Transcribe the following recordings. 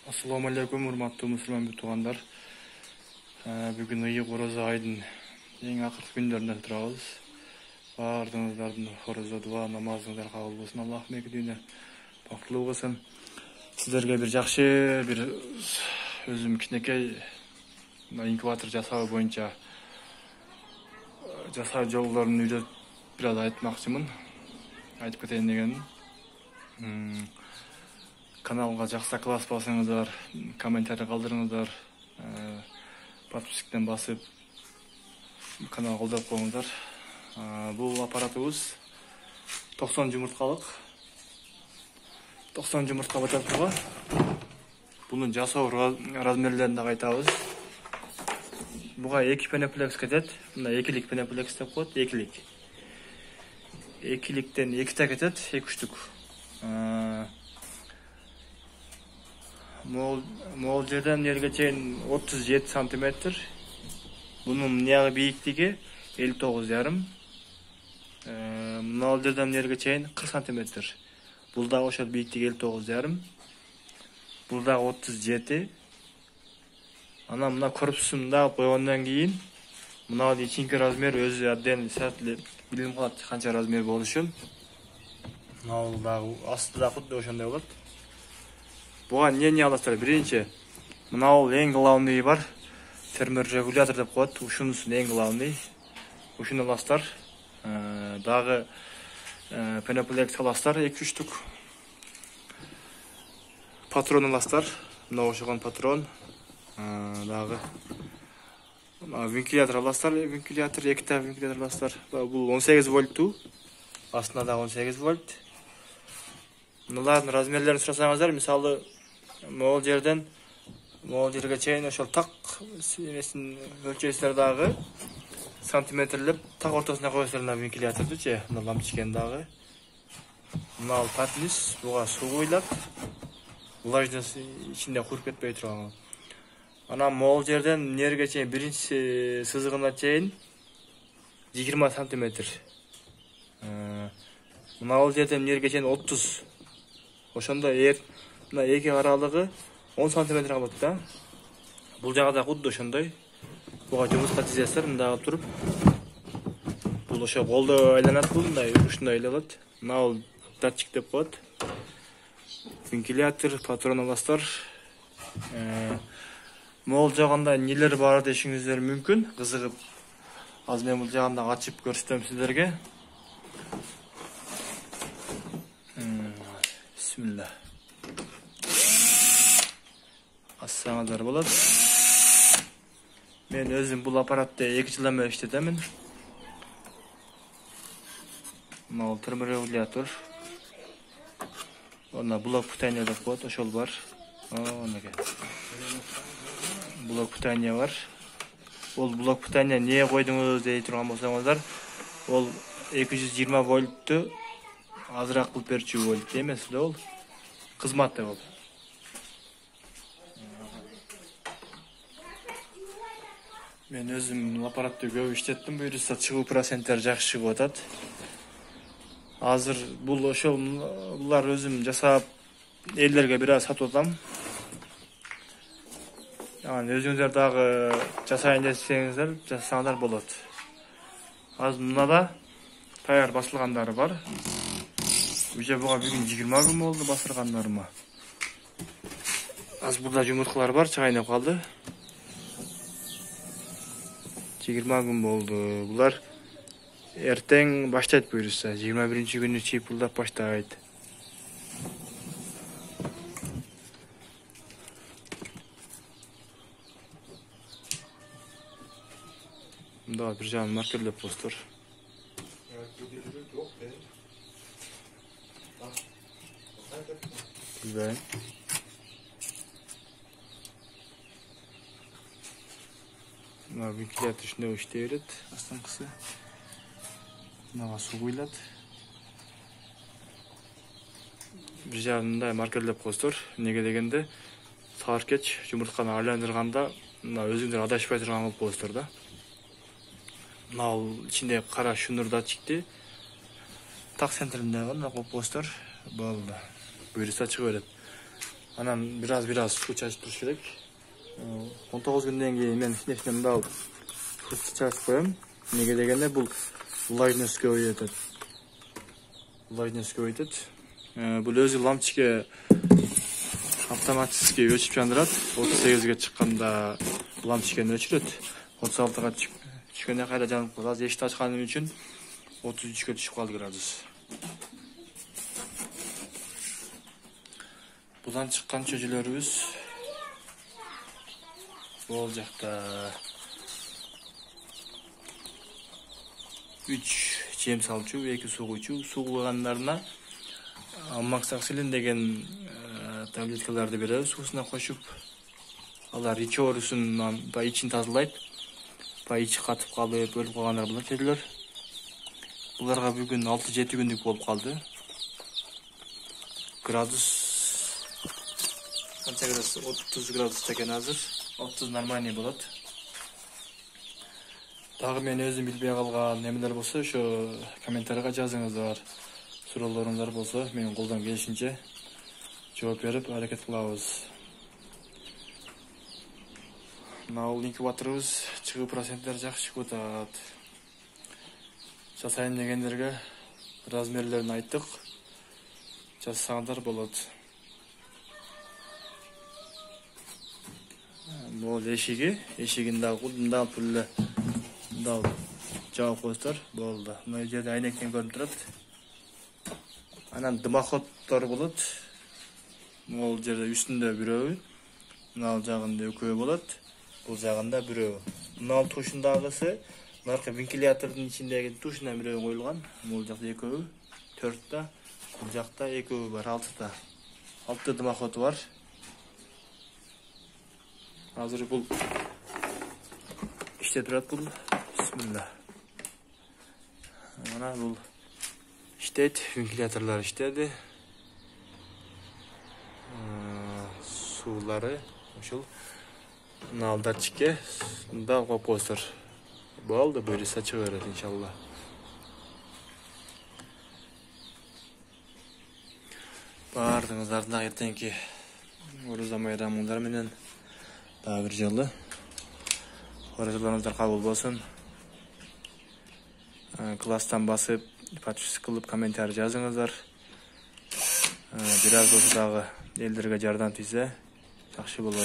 Assalamu alaikum, урматтуу мусулман туугандар. Бүгүн ыйык орозо айдын эң акыркы күндөрүндө турабыз. Баардыгыңыздардын орозо дуа намазыңыздар кабыл болсун. Аллах мекдүүнө бактылуу кылсын. Сиздерге бир жакшы бир өзүм кичинекей инкубатор жасоо боюнча жасоо жолдорун үйрөтүп бир аз айтмакчымын. Айтып кетейин дегеним. Kanalga жақсы класс басыңыздар, комментарий қалдырыңыздар, подписчиктен басып, канал қолдап қойыңыздар. Бұл аппаратыбыз 90 жұмыртқалық. 90 жұмыртқа батат туға. Бұның жасау размерлерінде айтабыз. Бұға 2 пеноплекс кетет. Мына 2-лік пеноплекс деп қойды, 2-лік. 2-ліктен 2-та кетет, 2 штук. Мол жерден жерге чейин 37 сантиметр. Bunun нягы бийиктиги 59,5. Мол жерден жерге чейин 40 сантиметр. Бул дагы ошол бийиктиги 59,5. Бул дагы 37. Анан мына корпусунда койгондон кийин мына ичинки размер өзү абден сәтле билим калат канча размер болушун. Мына дагы астыда кудда ошондой болот. Буга не аласыздар? Биринчи, мынау эң главный бар. Терморегулятор деп коет. Ушунусун эң главный. Ушуну аласыздар. Дагы пеноплекс аласыздар 2-3 штук. Патрон аласыздар. Мына ошогон патрон. Дагы вентилятор аласыздар. Вентилятор 2-та вентилятор аласыздар. Бул 18 вольттуу. Астында дагы 18 вольт. Мыналардын размерлерин сурасаңыздар, мисалы мол жерге чейин ошол так эмесин өлчөйсүздөр дагы сантиметрлеп так ортосуна коесуңар мына вентиляторду мына лампочканы дагы. Мына патлис, буга суу куюлат. Влажность ичинде куруп кетпей турган. Анан мол жерден жерге чейин биринчи сызыгына чейин 20 сантиметр. Мына жерден жерге чейин 30. Ошондо мына эки аралыгы 10 сантиметр калат да. Бул жагы кудда ошондой. Буга жумушка тизесиздер, мында туруп. Бул ошо колдо айланат, бул мындай ушундай айланат. Мына бул датчик деп коет. Вентилятор, патрон аласыздар. Мол жагында нелер бар дешиңиздер мүмкүн. Кызыгып, азыр мен бул жагында ачып көрсөтөм сиздерге. Bismillah. Assаңыздар болот. Мен өзүм бул аппаратты 2 жылдан бери иштетемин. Мына терморегулятор. Ona blok питания деп коет, ошол бар. Онеге. Блок питания бар. Ол блок питания не койдуңуз дей турган болсоңуздар, ол 220 вольтту азыраак кылып берчү вольт эмес да, ол кызмат деп ол. Мен өзүм аппаратты көп иштеттим, буюрса чыгуу проценттери жакшы чыгып атат. Азыр бул ошол булар өзүм жасап элдерге бир аз сатып атам. Өзүңүздөр дагы жасайын десеңиздер, жасасаңыздар болот. Азыр мынада таяр басылгандары бар. Уже буга бүгүн 20 күн болду басыргандарыма. Азыр бурда жумурткалар бар, чайнап калды. 20 күн болду. Булар эртең баштайт буюрса, 21 күнү чыйпылдап баштайт. Мында бир жагын маркерлеп коюңуздар. Güzel. Ventilatör şunda işleyerek astankısı. Buna su koyulat. Bir jarında markerlep koyuyor. Nege degende sarkeç jumurtkаны айландырганда өзүңдөр адашпай турган кылып коесуңдар да. Мына ичинде кара шунур датчикти так центринде мына коюп коесуңдар. Болду. Буюрса чыга берет. Анан biraz su çaşıp turuş керек. 19 günden keyin men içinden alıp su çaşıp koyam. Nege degende bul влажность көбөйтөт. Влажность көбөйтөт. Бул өзү лампочка автоматически өчүп жандырат. 38ге чыкканда лампочканы өчүрөт. 36га түшкөндө кайра жанып калат. Азыр эшикти ачканым үчүн 33ке түшүп калды градус. Будан чыккан чөжөлөрүбүз бул жакта 3 жем салчу, 2 сугуучу, сугугандарына аммаксаксилин деген таблеткаларды беребиз, суусуна кошуп. Алар ичи оорусунан ичин тазалайт. Ичи катып калып, өлүп калгандар болот чөжөлөр. Буларга бүгүн 6-7 күндүк болуп калды. Градус канча градус? 30 градус экен азыр. 30 нормальный болот. Дагы мен өзүм билбей калган немелер болсо, ошо комментарийга жазыңыздар. Суроолоруңуздар болсо, мен колдон келишинче жооп берип аракет кылабыз. Мына инкубаторубуз чыгуу проценттери жакшы чыгып атат. Жасайын дегендерге размерлерин айттык. Жасасаңдар болот. Бул эшигин дагы мындан пулле жаап коюңуздар болду. Мына жерде айнектен көрүнүп турат. Анан дымоходдор болот. Бул жерде үстүндө бирөө, мына жагында экөө болот. Бул жагында бирөө. Мына тушундагысы наркы вентилятордун ичиндеги тушуна бирөө коюлган. Бул жакта экөө, 4та, бул жакта экөө бар, 6та. 6 дымоход бар. Азыр бул иштеп турат бул. Бисмилла. Мына бул иштейт, вентиляторлор иштеди. Суулары ошол мына датчикке мында коюп коюңуздар. Болду, буюрса чыга берет иншалла. Бардыңыздардын эртеңки оруза майрамыңдар менен дагы бир жолу оразаларыңыздар кабыл болсун. Класстан басып, подписка кылып, комментарий жазыңыздар. Бир аз болсо дагы элдерге жардам тийсе жакшы болот.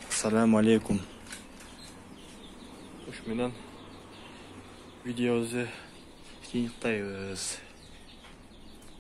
Ассаламу алейкум. Уш менен видеобузду тыйынтайбыз.